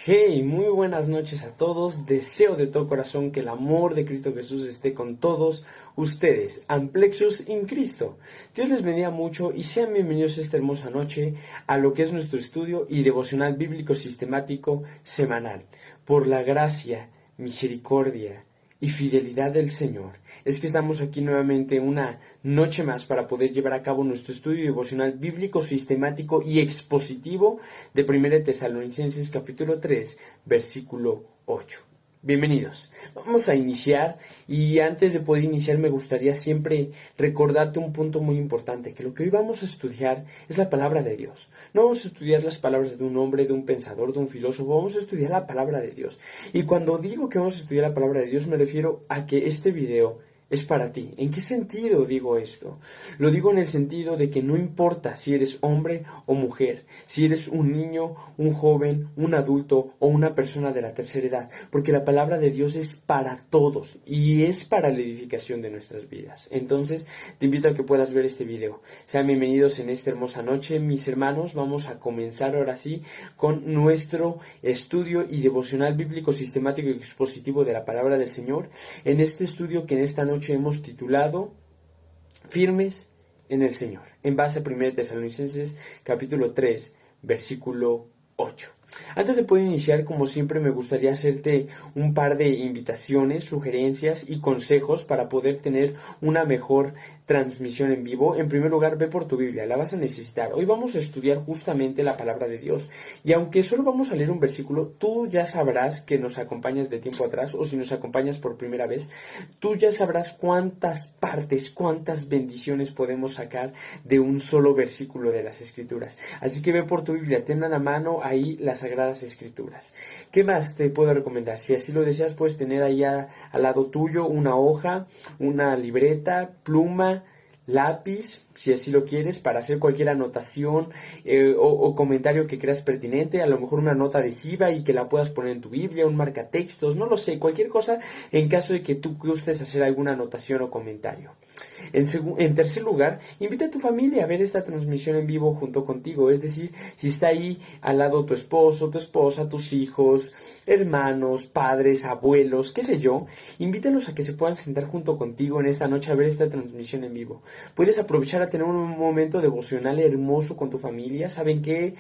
Hey, muy buenas noches a todos. Deseo de todo corazón que el amor de Cristo Jesús esté con todos ustedes. Amplexus in Cristo. Dios les bendiga mucho y sean bienvenidos esta hermosa noche a lo que es nuestro estudio y devocional bíblico sistemático semanal. Por la gracia, misericordia y fidelidad del Señor, es que estamos aquí nuevamente una noche más para poder llevar a cabo nuestro estudio devocional bíblico, sistemático y expositivo de 1 Tesalonicenses capítulo 3, versículo 8. Bienvenidos. Vamos a iniciar y antes de poder iniciar me gustaría siempre recordarte un punto muy importante, que lo que hoy vamos a estudiar es la palabra de Dios. No vamos a estudiar las palabras de un hombre, de un pensador, de un filósofo, vamos a estudiar la palabra de Dios. Y cuando digo que vamos a estudiar la palabra de Dios me refiero a que este video es para ti. ¿En qué sentido digo esto? Lo digo en el sentido de que no importa si eres hombre o mujer, si eres un niño, un joven, un adulto o una persona de la tercera edad, porque la palabra de Dios es para todos y es para la edificación de nuestras vidas. Entonces, te invito a que puedas ver este video. Sean bienvenidos en esta hermosa noche, mis hermanos. Vamos a comenzar ahora sí con nuestro estudio y devocional bíblico sistemático y expositivo de la palabra del Señor. En este estudio que en esta noche hemos titulado Firmes en el Señor, en base a 1 Tesalonicenses capítulo 3, versículo 8. Antes de poder iniciar, como siempre, me gustaría hacerte un par de invitaciones, sugerencias y consejos para poder tener una mejor transmisión en vivo. En primer lugar, ve por tu Biblia, la vas a necesitar. Hoy vamos a estudiar justamente la palabra de Dios. Y aunque solo vamos a leer un versículo, tú ya sabrás que nos acompañas de tiempo atrás, o si nos acompañas por primera vez, tú ya sabrás cuántas partes, cuántas bendiciones podemos sacar de un solo versículo de las Escrituras. Así que ve por tu Biblia, ten a la mano ahí las Sagradas Escrituras. ¿Qué más te puedo recomendar? Si así lo deseas, puedes tener ahí al lado tuyo una hoja, una libreta, pluma, lápiz, si así lo quieres, para hacer cualquier anotación o comentario que creas pertinente, a lo mejor una nota adhesiva y que la puedas poner en tu Biblia, un marcatextos, no lo sé, cualquier cosa en caso de que tú gustes hacer alguna anotación o comentario. En tercer lugar, invita a tu familia a ver esta transmisión en vivo junto contigo, es decir, si está ahí al lado tu esposo, tu esposa, tus hijos, hermanos, padres, abuelos, qué sé yo, invítalos a que se puedan sentar junto contigo en esta noche a ver esta transmisión en vivo. Puedes aprovechar a tener un momento devocional hermoso con tu familia. ¿Saben qué?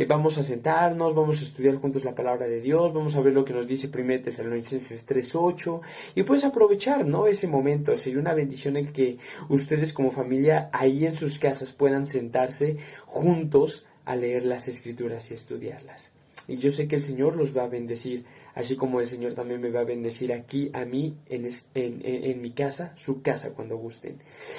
Vamos a sentarnos, vamos a estudiar juntos la palabra de Dios, vamos a ver lo que nos dice 1 Tesalonicenses 3:8 y puedes aprovechar, ¿no?, ese momento. Sería una bendición el que ustedes como familia ahí en sus casas puedan sentarse juntos a leer las Escrituras y estudiarlas. Y yo sé que el Señor los va a bendecir, así como el Señor también me va a bendecir aquí, a mí, en mi casa, su casa, cuando gusten.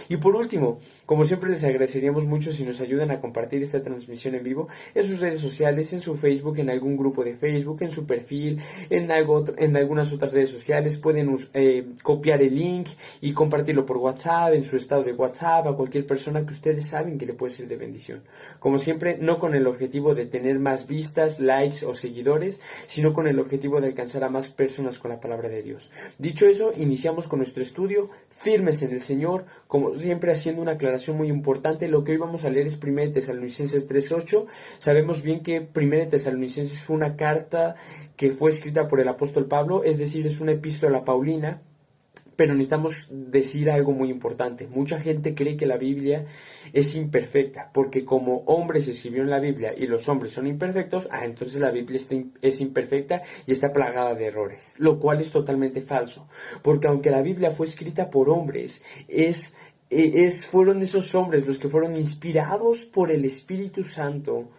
Y por último, como siempre les agradeceríamos mucho si nos ayudan a compartir esta transmisión en vivo en sus redes sociales, en su Facebook, en algún grupo de Facebook, en su perfil, en algunas otras redes sociales. Pueden copiar el link y compartirlo por WhatsApp, en su estado de WhatsApp, a cualquier persona que ustedes saben que le puede ser de bendición. Como siempre, no con el objetivo de tener más vistas, likes o seguidores, sino con el objetivo de alcanzar a más personas con la palabra de Dios. Dicho eso, iniciamos con nuestro estudio, firmes en el Señor, como siempre haciendo una aclaración muy importante. Lo que hoy vamos a leer es 1 Tesalonicenses 3:8. Sabemos bien que 1 Tesalonicenses fue una carta que fue escrita por el apóstol Pablo, es decir, es una epístola paulina. Pero necesitamos decir algo muy importante. Mucha gente cree que la Biblia es imperfecta, porque como hombres escribieron la Biblia y los hombres son imperfectos, entonces la Biblia es imperfecta y está plagada de errores, lo cual es totalmente falso, porque aunque la Biblia fue escrita por hombres, fueron esos hombres los que fueron inspirados por el Espíritu Santo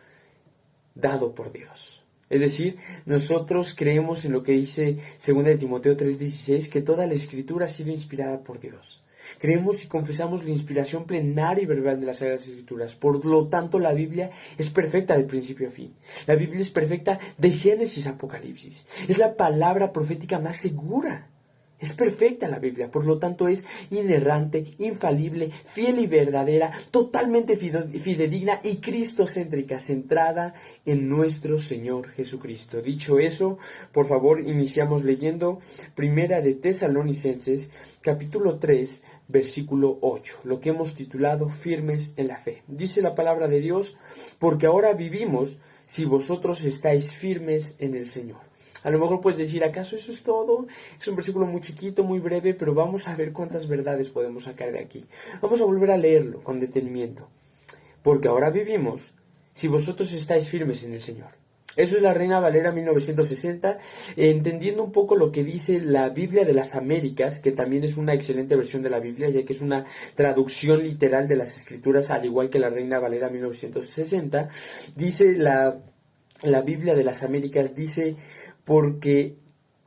dado por Dios. Es decir, nosotros creemos en lo que dice 2 Timoteo 3:16, que toda la Escritura ha sido inspirada por Dios. Creemos y confesamos la inspiración plenaria y verbal de las Sagradas Escrituras. Por lo tanto, la Biblia es perfecta de principio a fin. La Biblia es perfecta de Génesis a Apocalipsis. Es la palabra profética más segura. Es perfecta la Biblia, por lo tanto es inerrante, infalible, fiel y verdadera, totalmente fidedigna y cristocéntrica, centrada en nuestro Señor Jesucristo. Dicho eso, por favor, iniciamos leyendo 1 Tesalonicenses, capítulo 3, versículo 8, lo que hemos titulado Firmes en la Fe. Dice la palabra de Dios: porque ahora vivimos si vosotros estáis firmes en el Señor. A lo mejor puedes decir, ¿acaso eso es todo? Es un versículo muy chiquito, muy breve, pero vamos a ver cuántas verdades podemos sacar de aquí. Vamos a volver a leerlo con detenimiento. Porque ahora vivimos si vosotros estáis firmes en el Señor. Eso es la Reina Valera 1960, entendiendo un poco lo que dice la Biblia de las Américas, que también es una excelente versión de la Biblia, ya que es una traducción literal de las Escrituras, al igual que la Reina Valera 1960. Dice la Biblia de las Américas, dice, porque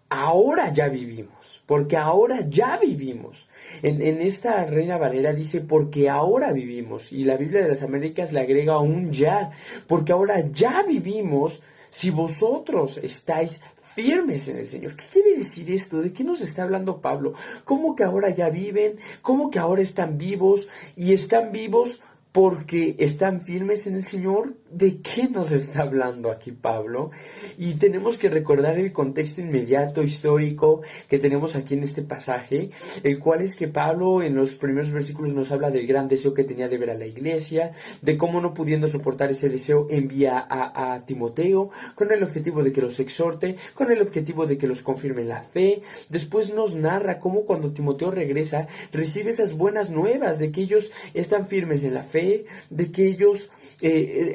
ahora ya vivimos, porque ahora ya vivimos. En esta Reina Valera dice, porque ahora vivimos, y la Biblia de las Américas le agrega un ya, porque ahora ya vivimos si vosotros estáis firmes en el Señor. ¿Qué quiere decir esto? ¿De qué nos está hablando Pablo? ¿Cómo que ahora ya viven? ¿Cómo que ahora están vivos? ¿Y están vivos porque están firmes en el Señor? ¿De qué nos está hablando aquí Pablo? Y tenemos que recordar el contexto inmediato, histórico, que tenemos aquí en este pasaje, el cual es que Pablo en los primeros versículos nos habla del gran deseo que tenía de ver a la iglesia, de cómo no pudiendo soportar ese deseo envía a Timoteo, con el objetivo de que los exhorte, con el objetivo de que los confirme en la fe. Después nos narra cómo cuando Timoteo regresa, recibe esas buenas nuevas de que ellos están firmes en la fe, de que ellos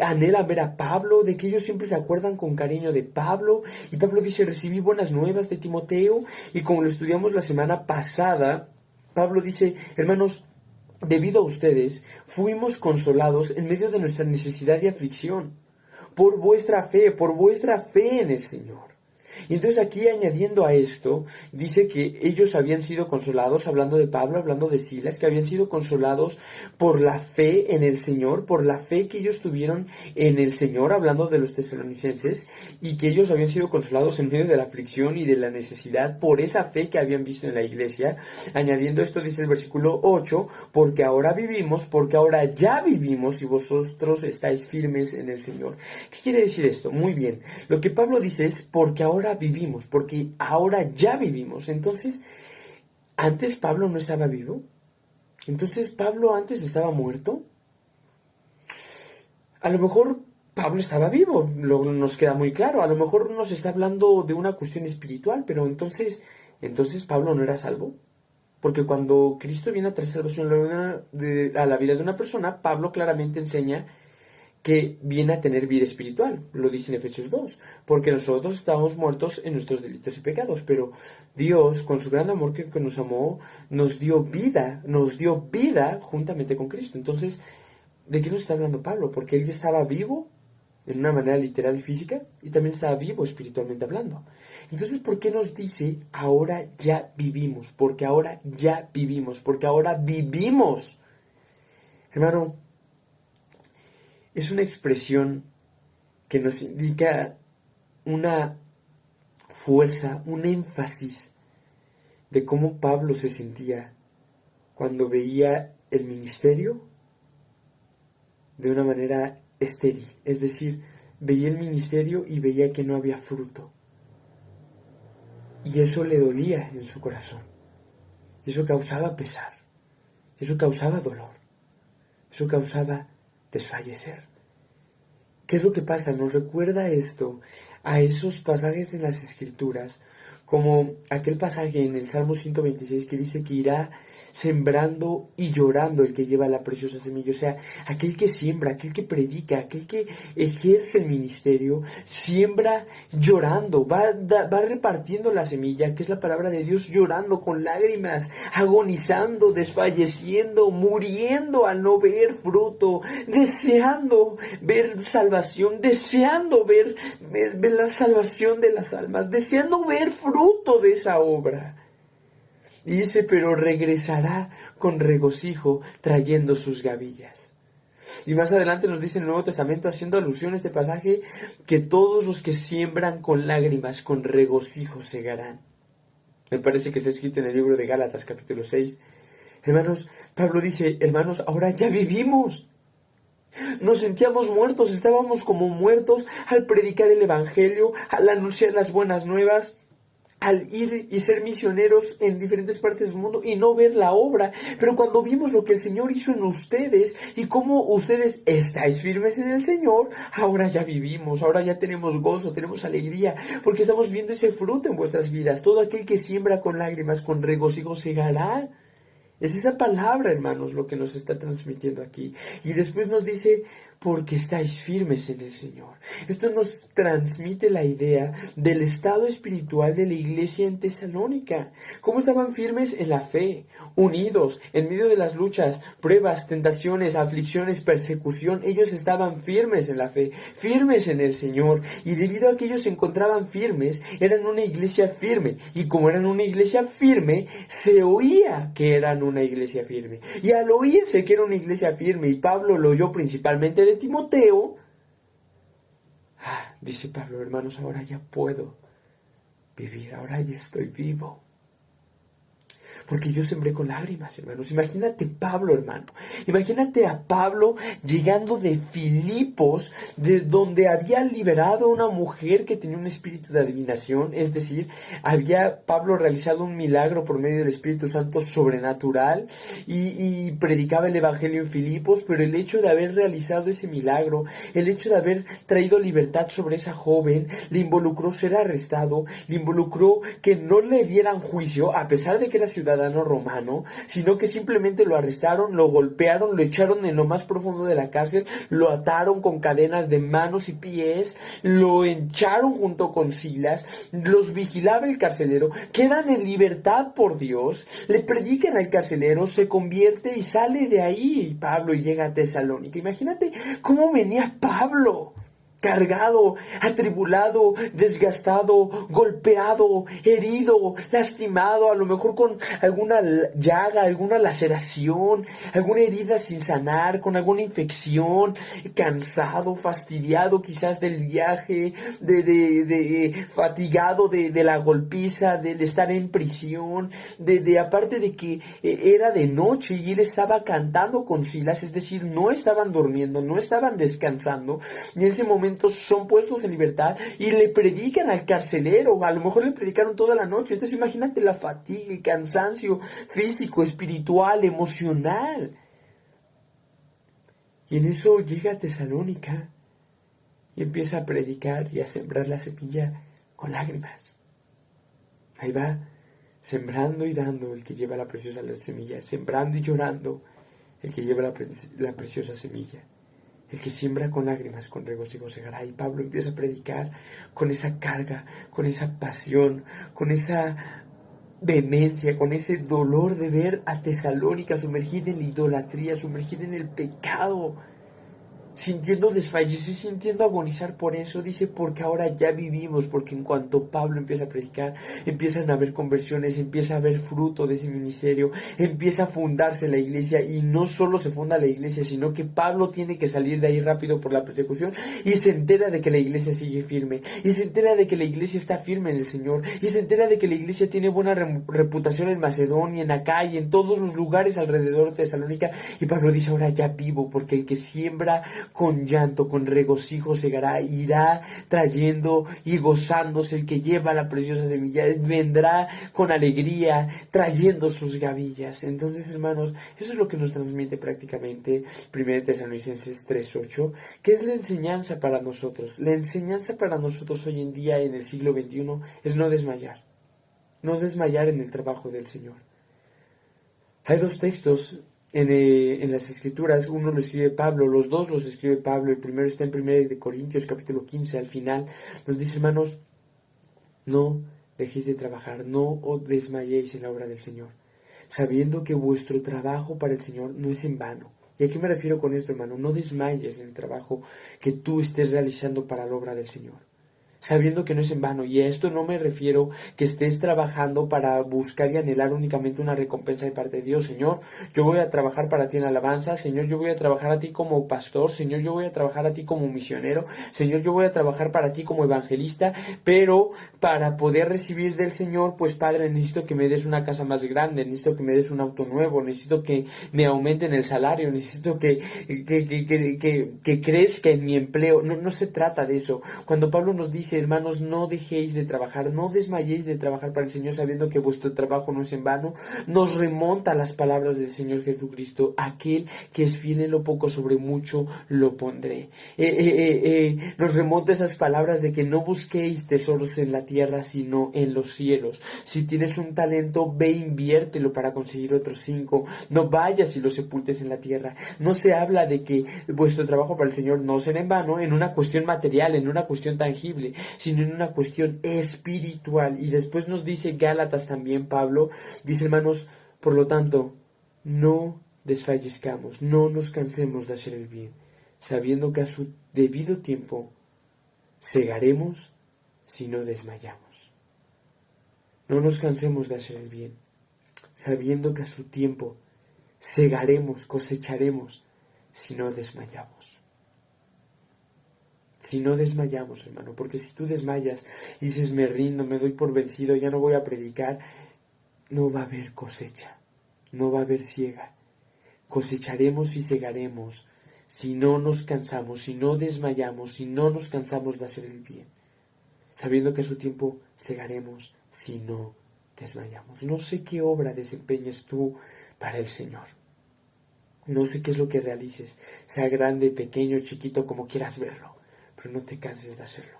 anhelan ver a Pablo, de que ellos siempre se acuerdan con cariño de Pablo. Y Pablo dice, recibí buenas nuevas de Timoteo. Y como lo estudiamos la semana pasada, Pablo dice, hermanos, debido a ustedes, fuimos consolados en medio de nuestra necesidad y aflicción, por vuestra fe en el Señor. Y entonces aquí añadiendo a esto, dice que ellos habían sido consolados, hablando de Pablo, hablando de Silas, que habían sido consolados por la fe en el Señor, por la fe que ellos tuvieron en el Señor, hablando de los tesalonicenses, y que ellos habían sido consolados en medio de la aflicción y de la necesidad por esa fe que habían visto en la iglesia. Añadiendo esto, dice el versículo 8, porque ahora vivimos, porque ahora ya vivimos y vosotros estáis firmes en el Señor. ¿Qué quiere decir esto? Muy bien, lo que Pablo dice es, porque ahora vivimos, porque ahora ya vivimos. Entonces, ¿antes Pablo no estaba vivo? ¿Entonces Pablo antes estaba muerto? A lo mejor Pablo estaba vivo, nos queda muy claro. A lo mejor nos está hablando de una cuestión espiritual, pero entonces Pablo no era salvo. Porque cuando Cristo viene a traer salvación a la vida de una persona, Pablo claramente enseña que viene a tener vida espiritual, lo dice en Efesios 2, porque nosotros estábamos muertos en nuestros delitos y pecados, pero Dios, con su gran amor que nos amó, nos dio vida juntamente con Cristo. Entonces, ¿de qué nos está hablando Pablo? Porque él ya estaba vivo en una manera literal y física, y también estaba vivo espiritualmente hablando. Entonces, ¿por qué nos dice ahora ya vivimos? Porque ahora ya vivimos, porque ahora vivimos. Hermano, es una expresión que nos indica una fuerza, un énfasis de cómo Pablo se sentía cuando veía el ministerio de una manera estéril. Es decir, veía el ministerio y veía que no había fruto. Y eso le dolía en su corazón. Eso causaba pesar. Eso causaba dolor. Eso causaba desfallecer. ¿Qué es lo que pasa? Nos recuerda esto a esos pasajes en las Escrituras, como aquel pasaje en el Salmo 126 que dice que irá sembrando y llorando el que lleva la preciosa semilla. O sea, aquel que siembra, aquel que predica, aquel que ejerce el ministerio, siembra llorando, va repartiendo la semilla, que es la palabra de Dios, llorando con lágrimas, agonizando, desfalleciendo, muriendo al no ver fruto, deseando ver salvación, deseando ver la salvación de las almas, deseando ver fruto de esa obra. Y dice, pero regresará con regocijo trayendo sus gavillas. Y más adelante nos dice en el Nuevo Testamento, haciendo alusión a este pasaje, que todos los que siembran con lágrimas, con regocijo segarán. Me parece que está escrito en el libro de Gálatas, capítulo 6. Hermanos, Pablo dice, hermanos, ahora ya vivimos. Nos sentíamos muertos, estábamos como muertos al predicar el Evangelio, al anunciar las buenas nuevas, al ir y ser misioneros en diferentes partes del mundo y no ver la obra. Pero cuando vimos lo que el Señor hizo en ustedes y cómo ustedes estáis firmes en el Señor, ahora ya vivimos, ahora ya tenemos gozo, tenemos alegría, porque estamos viendo ese fruto en vuestras vidas. Todo aquel que siembra con lágrimas, con regocijo segará. Es esa palabra, hermanos, lo que nos está transmitiendo aquí. Y después nos dice, porque estáis firmes en el Señor. Esto nos transmite la idea del estado espiritual de la iglesia en Tesalónica. ¿Cómo estaban firmes en la fe? Unidos, en medio de las luchas, pruebas, tentaciones, aflicciones, persecución. Ellos estaban firmes en la fe, firmes en el Señor. Y debido a que ellos se encontraban firmes, eran una iglesia firme. Y como eran una iglesia firme, se oía que eran una iglesia firme. Y al oírse que era una iglesia firme, y Pablo lo oyó principalmente de Timoteo, dice Pablo, hermanos, ahora ya puedo vivir, ahora ya estoy vivo. Porque yo sembré con lágrimas, hermanos. Imagínate Pablo, hermano. Imagínate a Pablo llegando de Filipos, de donde había liberado a una mujer que tenía un espíritu de adivinación. Es decir, había Pablo realizado un milagro por medio del Espíritu Santo sobrenatural y predicaba el Evangelio en Filipos. Pero el hecho de haber realizado ese milagro, el hecho de haber traído libertad sobre esa joven, le involucró ser arrestado, le involucró que no le dieran juicio, a pesar de que era ciudadano romano, sino que simplemente lo arrestaron, lo golpearon, lo echaron en lo más profundo de la cárcel, lo ataron con cadenas de manos y pies, lo hincharon junto con Silas, los vigilaba el carcelero, quedan en libertad por Dios, le predican al carcelero, se convierte y sale de ahí Pablo y llega a Tesalónica. Imagínate cómo venía Pablo, cargado, atribulado, desgastado, golpeado, herido, lastimado, a lo mejor con alguna llaga, alguna laceración, alguna herida sin sanar, con alguna infección, cansado, fastidiado quizás del viaje, fatigado de la golpiza, de estar en prisión, aparte de que era de noche y él estaba cantando con Silas, es decir, no estaban durmiendo, no estaban descansando, y en ese momento son puestos en libertad y le predican al carcelero. A lo mejor le predicaron toda la noche. Entonces imagínate la fatiga, el cansancio físico, espiritual, emocional. Y en eso llega a Tesalónica y empieza a predicar y a sembrar la semilla con lágrimas. Ahí va, sembrando y dando el que lleva la preciosa semilla, sembrando y llorando el que lleva la preciosa semilla. El que siembra con lágrimas, con regocijo segará. Y Pablo empieza a predicar con esa carga, con esa pasión, con esa vehemencia, con ese dolor de ver a Tesalónica sumergida en la idolatría, sumergida en el pecado, sintiendo desfallecer, sintiendo agonizar por eso. Dice, porque ahora ya vivimos, porque en cuanto Pablo empieza a predicar, empiezan a haber conversiones, empieza a haber fruto de ese ministerio, empieza a fundarse la iglesia, y no solo se funda la iglesia, sino que Pablo tiene que salir de ahí rápido por la persecución, y se entera de que la iglesia sigue firme, y se entera de que la iglesia está firme en el Señor, y se entera de que la iglesia tiene buena reputación en Macedonia, en Acaya, en todos los lugares alrededor de Tesalónica, y Pablo dice, ahora ya vivo, porque el que siembra con llanto, con regocijo segará, irá trayendo y gozándose. El que lleva la preciosa semilla vendrá con alegría trayendo sus gavillas. Entonces, hermanos, eso es lo que nos transmite prácticamente 1 Tesalonicenses 3:8, que es la enseñanza para nosotros. La enseñanza para nosotros hoy en día, en el siglo XXI, es no desmayar en el trabajo del Señor. Hay dos textos en las Escrituras, uno lo escribe Pablo, los dos los escribe Pablo. El primero está en 1 Corintios capítulo 15, al final nos dice, hermanos, no dejéis de trabajar, no os desmayéis en la obra del Señor, sabiendo que vuestro trabajo para el Señor no es en vano. ¿Y a qué me refiero con esto, hermano? No desmayes en el trabajo que tú estés realizando para la obra del Señor, sabiendo que no es en vano. Y a esto no me refiero que estés trabajando para buscar y anhelar únicamente una recompensa de parte de Dios. Señor, yo voy a trabajar para ti en alabanza. Señor, yo voy a trabajar a ti como pastor. Señor, yo voy a trabajar a ti como misionero. Señor, yo voy a trabajar para ti como evangelista. Pero para poder recibir del Señor, pues Padre, necesito que me des una casa más grande, necesito que me des un auto nuevo, necesito que me aumenten el salario, necesito que crezca en mi empleo. No se trata de eso. Cuando Pablo nos dice, dice, hermanos, no dejéis de trabajar, no desmayéis de trabajar para el Señor, sabiendo que vuestro trabajo no es en vano, nos remonta a las palabras del Señor Jesucristo: aquel que es fiel en lo poco, sobre mucho lo pondré. Nos remonta esas palabras de que no busquéis tesoros en la tierra, sino en los cielos. Si tienes un talento, ve, inviértelo para conseguir otros 5. No vayas y lo sepultes en la tierra. No se habla de que vuestro trabajo para el Señor no será en vano, en una cuestión material, en una cuestión tangible, sino en una cuestión espiritual. Y después nos dice Gálatas también, Pablo, dice, hermanos, por lo tanto, no desfallezcamos, no nos cansemos de hacer el bien, sabiendo que a su debido tiempo segaremos si no desmayamos. No nos cansemos de hacer el bien, sabiendo que a su tiempo segaremos, cosecharemos si no desmayamos. Si no desmayamos, hermano, porque si tú desmayas y dices, me rindo, me doy por vencido, ya no voy a predicar, no va a haber cosecha, no va a haber siega. Cosecharemos y segaremos si no nos cansamos, si no desmayamos, si no nos cansamos de hacer el bien, sabiendo que a su tiempo segaremos si no desmayamos. No sé qué obra desempeñes tú para el Señor. No sé qué es lo que realices, sea grande, pequeño, chiquito, como quieras verlo, pero no te canses de hacerlo,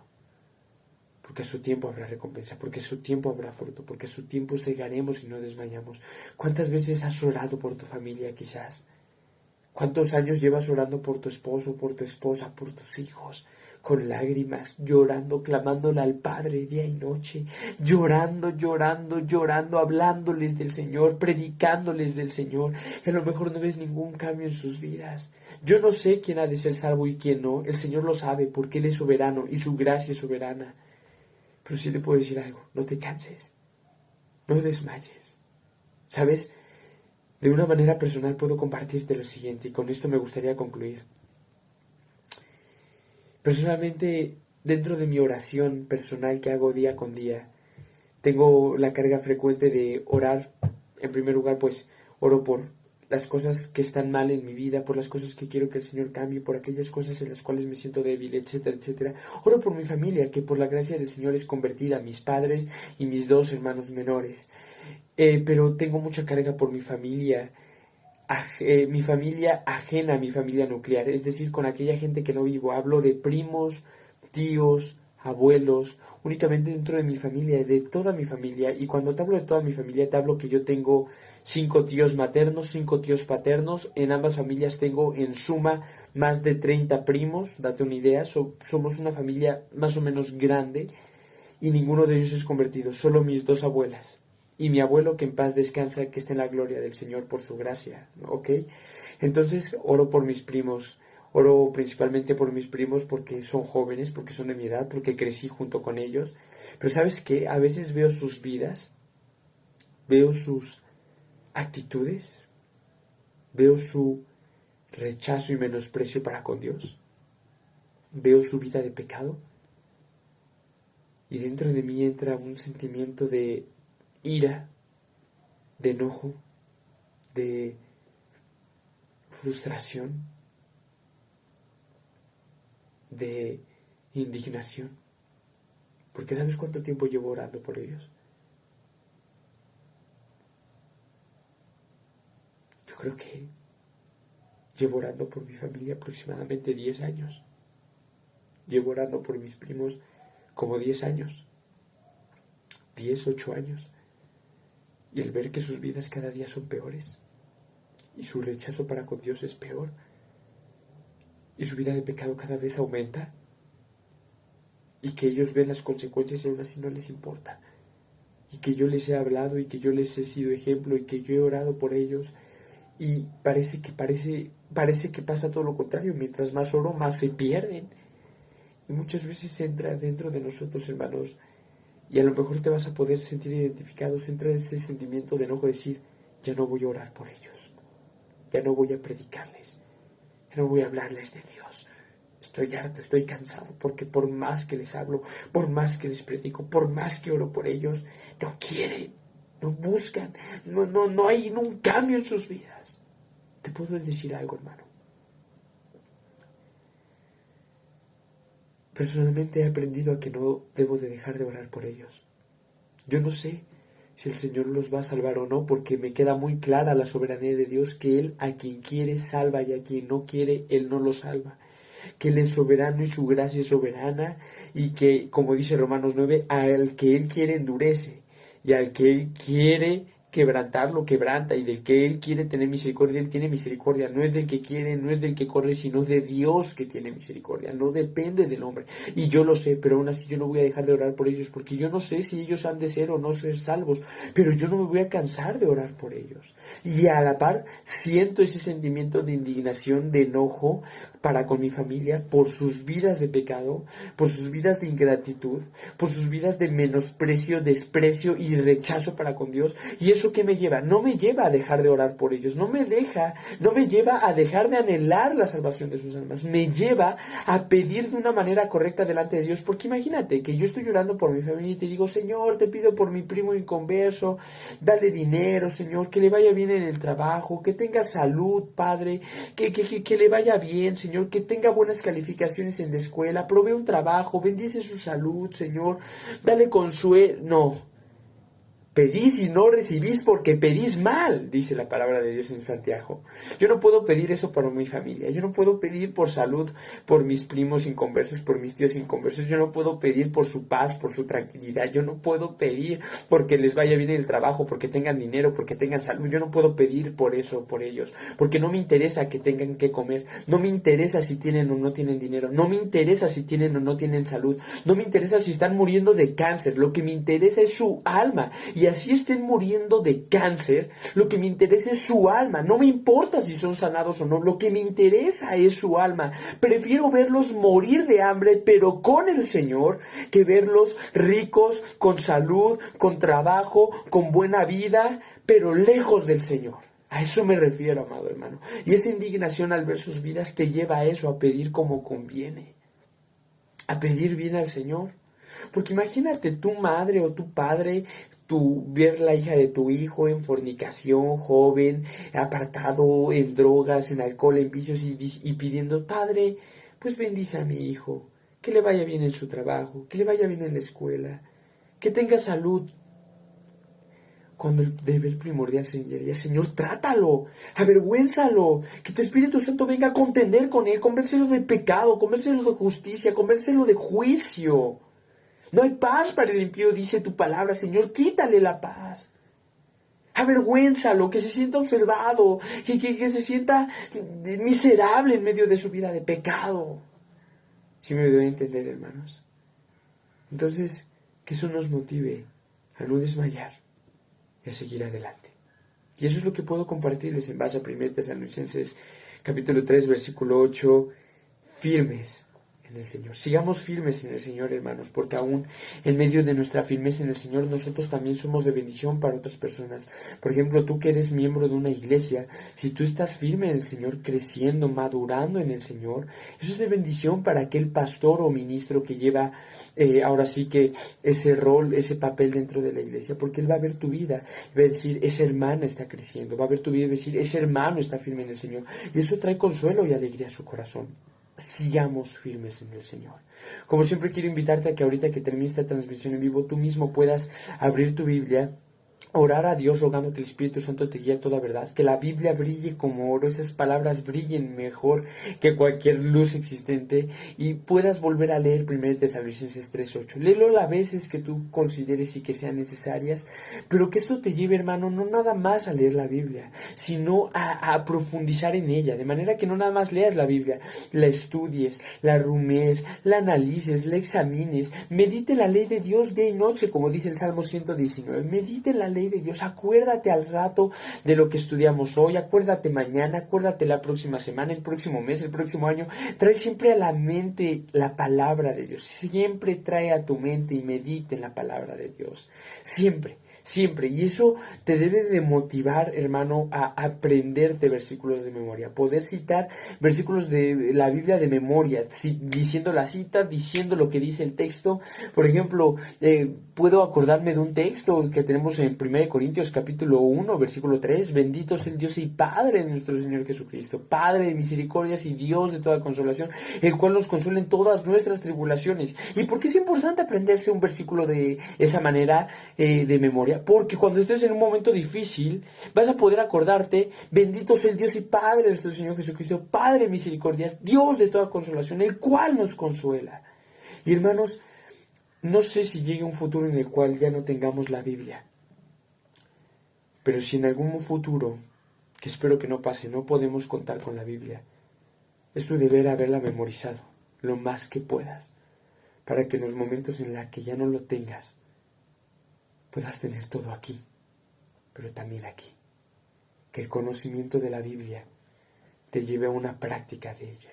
porque a su tiempo habrá recompensa, porque a su tiempo habrá fruto, porque a su tiempo segaremos y no desmayamos. ¿Cuántas veces has orado por tu familia quizás? ¿Cuántos años llevas orando por tu esposo, por tu esposa, por tus hijos? Con lágrimas, llorando, clamándole al Padre día y noche, llorando, llorando, llorando, hablándoles del Señor, predicándoles del Señor, y a lo mejor no ves ningún cambio en sus vidas. Yo no sé quién ha de ser salvo y quién no, el Señor lo sabe, porque Él es soberano y su gracia es soberana. Pero sí te puedo decir algo, no te canses, no desmayes. ¿Sabes? De una manera personal puedo compartirte lo siguiente, y con esto me gustaría concluir. Personalmente, dentro de mi oración personal que hago día con día, tengo la carga frecuente de orar. En primer lugar, pues, oro por las cosas que están mal en mi vida, por las cosas que quiero que el Señor cambie, por aquellas cosas en las cuales me siento débil, etcétera, etcétera. Oro por mi familia, que por la gracia del Señor es convertida, mis padres y mis 2 hermanos menores. Pero tengo mucha carga por mi familia ajena a mi familia nuclear, es decir, con aquella gente que no vivo. Hablo de primos, tíos, abuelos, únicamente dentro de mi familia, de toda mi familia. Y cuando te hablo de toda mi familia, te hablo que yo tengo 5 tíos maternos, 5 tíos paternos. En ambas familias tengo en suma más de 30 primos, date una idea. Somos una familia más o menos grande y ninguno de ellos es convertido, solo mis 2 abuelas y mi abuelo, que en paz descansa, que esté en la gloria del Señor por su gracia, ¿ok? Entonces oro por mis primos, oro principalmente por mis primos porque son jóvenes, porque son de mi edad, porque crecí junto con ellos. Pero ¿sabes qué? A veces veo sus vidas, veo sus actitudes, veo su rechazo y menosprecio para con Dios, veo su vida de pecado, y dentro de mí entra un sentimiento de ira, de enojo, de frustración, de indignación. Porque ¿sabes cuánto tiempo llevo orando por ellos? Yo creo que llevo orando por mi familia aproximadamente 10 años. Llevo orando por mis primos como 10 años. 10, 8 años. Y el ver que sus vidas cada día son peores, y su rechazo para con Dios es peor, y su vida de pecado cada vez aumenta, y que ellos ven las consecuencias y aún así no les importa, y que yo les he hablado y que yo les he sido ejemplo y que yo he orado por ellos, y parece que pasa todo lo contrario. Mientras más oro, más se pierden. Y muchas veces entra dentro de nosotros, hermanos, y a lo mejor te vas a poder sentir identificado, entra ese sentimiento de enojo, decir, ya no voy a orar por ellos, ya no voy a predicarles, ya no voy a hablarles de Dios. Estoy harto, estoy cansado, porque por más que les hablo, por más que les predico, por más que oro por ellos, no quieren, no buscan, no hay un cambio en sus vidas. Te puedo decir algo, hermano. Personalmente he aprendido a que no debo de dejar de orar por ellos. Yo no sé si el Señor los va a salvar o no, porque me queda muy clara la soberanía de Dios, que Él a quien quiere salva y a quien no quiere, Él no lo salva. Que Él es soberano y su gracia es soberana, y que, como dice Romanos 9, al que Él quiere endurece, y al que Él quiere quebrantar lo quebranta, y del que Él quiere tener misericordia, Él tiene misericordia. No es del que quiere, no es del que corre, sino de Dios que tiene misericordia. No depende del hombre. Y yo lo sé, pero aún así yo no voy a dejar de orar por ellos, porque yo no sé si ellos han de ser o no ser salvos, pero yo no me voy a cansar de orar por ellos. Y a la par siento ese sentimiento de indignación, de enojo para con mi familia, por sus vidas de pecado, por sus vidas de ingratitud, por sus vidas de menosprecio, desprecio y rechazo para con Dios. Y eso ¿qué me lleva? No me lleva a dejar de orar por ellos, no me lleva a dejar de anhelar la salvación de sus almas, me lleva a pedir de una manera correcta delante de Dios, porque imagínate que yo estoy llorando por mi familia y te digo, Señor, te pido por mi primo inconverso, dale dinero, Señor, que le vaya bien en el trabajo, que tenga salud, Padre, que le vaya bien, Señor, que tenga buenas calificaciones en la escuela, provee un trabajo, bendice su salud, Señor, dale consuelo. No. Pedís y no recibís porque pedís mal, dice la palabra de Dios en Santiago. Yo no puedo pedir eso por mi familia. Yo no puedo pedir por salud por mis primos inconversos, por mis tíos inconversos. Yo no puedo pedir por su paz, por su tranquilidad. Yo no puedo pedir porque les vaya bien el trabajo, porque tengan dinero, porque tengan salud. Yo no puedo pedir por eso, por ellos. Porque no me interesa que tengan que comer. No me interesa si tienen o no tienen dinero. No me interesa si tienen o no tienen salud. No me interesa si están muriendo de cáncer. Lo que me interesa es su alma. Y así estén muriendo de cáncer, lo que me interesa es su alma. No me importa si son sanados o no, lo que me interesa es su alma. Prefiero verlos morir de hambre, pero con el Señor, que verlos ricos, con salud, con trabajo, con buena vida, pero lejos del Señor. A eso me refiero, amado hermano. Y esa indignación al ver sus vidas te lleva a eso, a pedir como conviene, a pedir bien al Señor. Porque imagínate tu madre o tu padre, ver la hija de tu hijo en fornicación, joven, apartado en drogas, en alcohol, en vicios y pidiendo, Padre, pues bendice a mi hijo, que le vaya bien en su trabajo, que le vaya bien en la escuela, que tenga salud. Cuando el deber primordial sería, Señor, trátalo, avergüénzalo, que tu Espíritu Santo venga a contender con él, convéncelo de pecado, convéncelo de justicia, convéncelo de juicio. No hay paz para el impío, dice tu palabra, Señor, quítale la paz. Avergüénzalo, que se sienta observado, que se sienta miserable en medio de su vida de pecado. ¿Sí me doy a entender, hermanos? Entonces, que eso nos motive a no desmayar y a seguir adelante. Y eso es lo que puedo compartirles en base a 1 Tesalonicenses capítulo 3, versículo 8, firmes en el Señor. Sigamos firmes en el Señor, hermanos, porque aún en medio de nuestra firmeza en el Señor, nosotros también somos de bendición para otras personas. Por ejemplo, tú que eres miembro de una iglesia, si tú estás firme en el Señor, creciendo, madurando en el Señor, eso es de bendición para aquel pastor o ministro que lleva ahora sí que ese rol, ese papel dentro de la iglesia, porque él va a ver tu vida, va a decir, esa hermana está creciendo, va a ver tu vida y va a decir, ese hermano está firme en el Señor, y eso trae consuelo y alegría a su corazón. Sigamos firmes en el Señor. Como siempre quiero invitarte a que ahorita que termine esta transmisión en vivo, tú mismo puedas abrir tu Biblia, orar a Dios rogando que el Espíritu Santo te guíe a toda verdad, que la Biblia brille como oro, esas palabras brillen mejor que cualquier luz existente y puedas volver a leer 1 Tesalonicenses 3:8. Léelo las veces que tú consideres y que sean necesarias, pero que esto te lleve, hermano, no nada más a leer la Biblia, sino a profundizar en ella, de manera que no nada más leas la Biblia, la estudies, la rumies, la analices, la examines, medite la ley de Dios día y noche, como dice el Salmo 119, medite la ley de Dios, acuérdate al rato de lo que estudiamos hoy, acuérdate mañana, acuérdate la próxima semana, el próximo mes, el próximo año, trae siempre a la mente la palabra de Dios, siempre trae a tu mente y medite en la palabra de Dios, siempre. siempre. Y eso te debe de motivar, hermano, a aprenderte versículos de memoria, poder citar versículos de la Biblia de memoria, diciendo la cita, diciendo lo que dice el texto. Por ejemplo, puedo acordarme de un texto que tenemos en 1 Corintios capítulo 1, versículo 3, bendito es el Dios y Padre de nuestro Señor Jesucristo, Padre de misericordias y Dios de toda consolación, el cual nos consuela en todas nuestras tribulaciones. ¿Y por qué es importante aprenderse un versículo de esa manera de memoria? Porque cuando estés en un momento difícil, vas a poder acordarte, bendito es el Dios y Padre de nuestro Señor Jesucristo, Padre de misericordias, Dios de toda consolación, el cual nos consuela. Y hermanos, no sé si llegue un futuro en el cual ya no tengamos la Biblia, pero si en algún futuro, que espero que no pase, no podemos contar con la Biblia, es tu deber haberla memorizado lo más que puedas, para que en los momentos en los que ya no lo tengas, puedas tener todo aquí, pero también aquí. Que el conocimiento de la Biblia te lleve a una práctica de ella.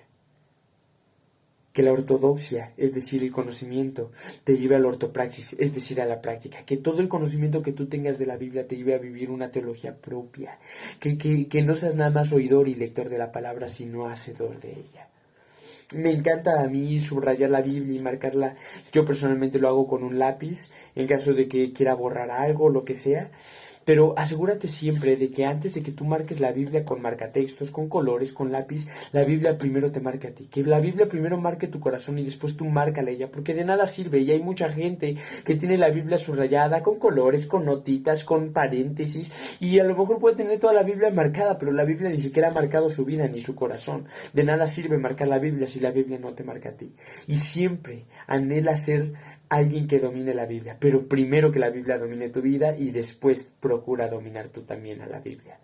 Que la ortodoxia, es decir, el conocimiento, te lleve a la ortopraxis, es decir, a la práctica. Que todo el conocimiento que tú tengas de la Biblia te lleve a vivir una teología propia. Que no seas nada más oidor y lector de la palabra, sino hacedor de ella. Me encanta a mí subrayar la Biblia y marcarla. Yo personalmente lo hago con un lápiz, en caso de que quiera borrar algo, lo que sea. Pero asegúrate siempre de que antes de que tú marques la Biblia con marcatextos, con colores, con lápiz, la Biblia primero te marque a ti. Que la Biblia primero marque tu corazón y después tú márcala a ella, porque de nada sirve. Y hay mucha gente que tiene la Biblia subrayada con colores, con notitas, con paréntesis, y a lo mejor puede tener toda la Biblia marcada, pero la Biblia ni siquiera ha marcado su vida ni su corazón. De nada sirve marcar la Biblia si la Biblia no te marca a ti. Y siempre anhela ser alguien que domine la Biblia, pero primero que la Biblia domine tu vida y después procura dominar tú también a la Biblia.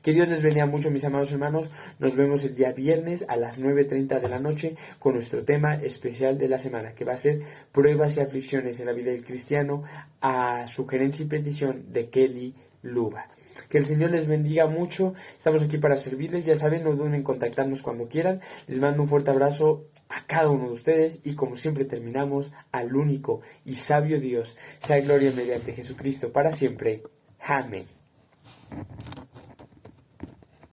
Que Dios les bendiga mucho, mis amados hermanos. Nos vemos el día viernes a las 9:30 de la noche con nuestro tema especial de la semana, que va a ser pruebas y aflicciones en la vida del cristiano, a sugerencia y petición de Kelly Luba. Que el Señor les bendiga mucho. Estamos aquí para servirles. Ya saben, no duden en contactarnos cuando quieran. Les mando un fuerte abrazo a cada uno de ustedes y como siempre terminamos, al único y sabio Dios, sea gloria mediante Jesucristo para siempre. Amén.